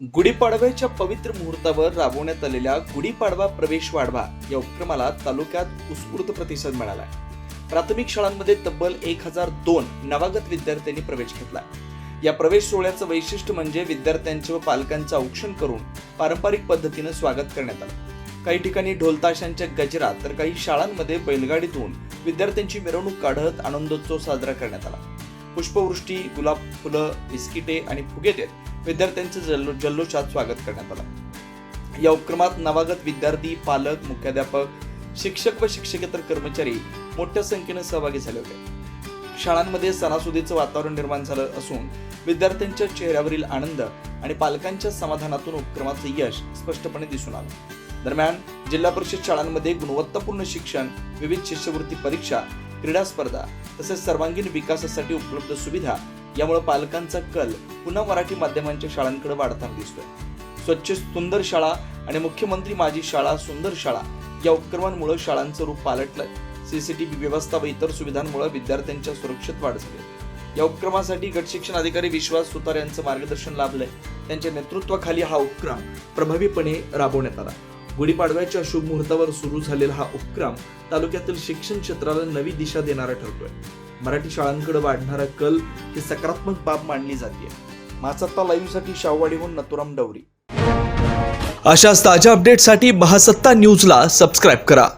गुढीपाडव्याच्या पवित्र मुहूर्तावर राबवण्यात आलेल्या गुढीपाडवा प्रवेश वाढवा या उपक्रमाला तालुक्यात उत्स्फूर्त प्रतिसाद मिळाला. प्राथमिक शाळांमध्ये तब्बल 1002 नवागत विद्यार्थ्यांनी प्रवेश घेतला. या प्रवेश सोहळ्याचं वैशिष्ट्य म्हणजे विद्यार्थ्यांचे व पालकांचं औक्षण करून पारंपरिक पद्धतीने स्वागत करण्यात आलं. काही ठिकाणी ढोलताशांच्या गजरात तर काही शाळांमध्ये बैलगाडीतून विद्यार्थ्यांची मिरवणूक काढत आनंदोत्सव साजरा करण्यात आला. पुष्पवृष्टी, गुलाब फुलं, बिस्किटे आणि फुगे देत विद्यार्थ्यांचे जल्लोषात स्वागत करण्यात आलं. या उपक्रमात नवागत विद्यार्थी, पालक, मुख्याध्यापक, शिक्षक व शिक्षकेतर कर्मचारी मोठ्या संख्येने सहभागी झाले होते. शाळांमध्ये सणासुदीचं वातावरण निर्माण झालं असून विद्यार्थ्यांच्या चेहऱ्यावरील आनंद आणि पालकांच्या समाधानातून उपक्रमाचं यश स्पष्टपणे दिसून आलं. दरम्यान जिल्हा परिषद शाळांमध्ये गुणवत्तापूर्ण शिक्षण, विविध शिष्यवृत्ती परीक्षा, क्रीडा स्पर्धा तसेच सर्वांगीण विकासासाठी उपलब्ध सुविधा यामुळे पालकांचा कल पुन्हा मराठी माध्यमांच्या शाळांकडे वाढताना दिसतोय. स्वच्छ सुंदर शाळा आणि मुख्यमंत्री माझी शाळा सुंदर शाळा या उपक्रमांमुळे शाळांचं रूप पालटलंय. सीसीटीव्ही व्यवस्था व इतर सुविधांमुळे विद्यार्थ्यांच्या सुरक्षेत वाढ झाली. या उपक्रमासाठी गट शिक्षण अधिकारी विश्वास सुतार यांचं मार्गदर्शन लाभलंय. त्यांच्या नेतृत्वाखाली हा उपक्रम प्रभावीपणे राबवण्यात आला. गुढीपाडव्याच्या शुभ मुहूर्तावर सुरू झालेला हा उपक्रम तालुक्यातील शिक्षण क्षेत्राला नवी दिशा देणारा ठरतोय. मराठी शाळांकडे वाढणारा कल ही सकारात्मक बाब मानली जाते. महासत्ता लाईव्ह साठी शाहूवाडीहून नथुराम डवरी. अशाच ताज्या अपडेटसाठी महासत्ता न्यूजला सबस्क्राईब करा.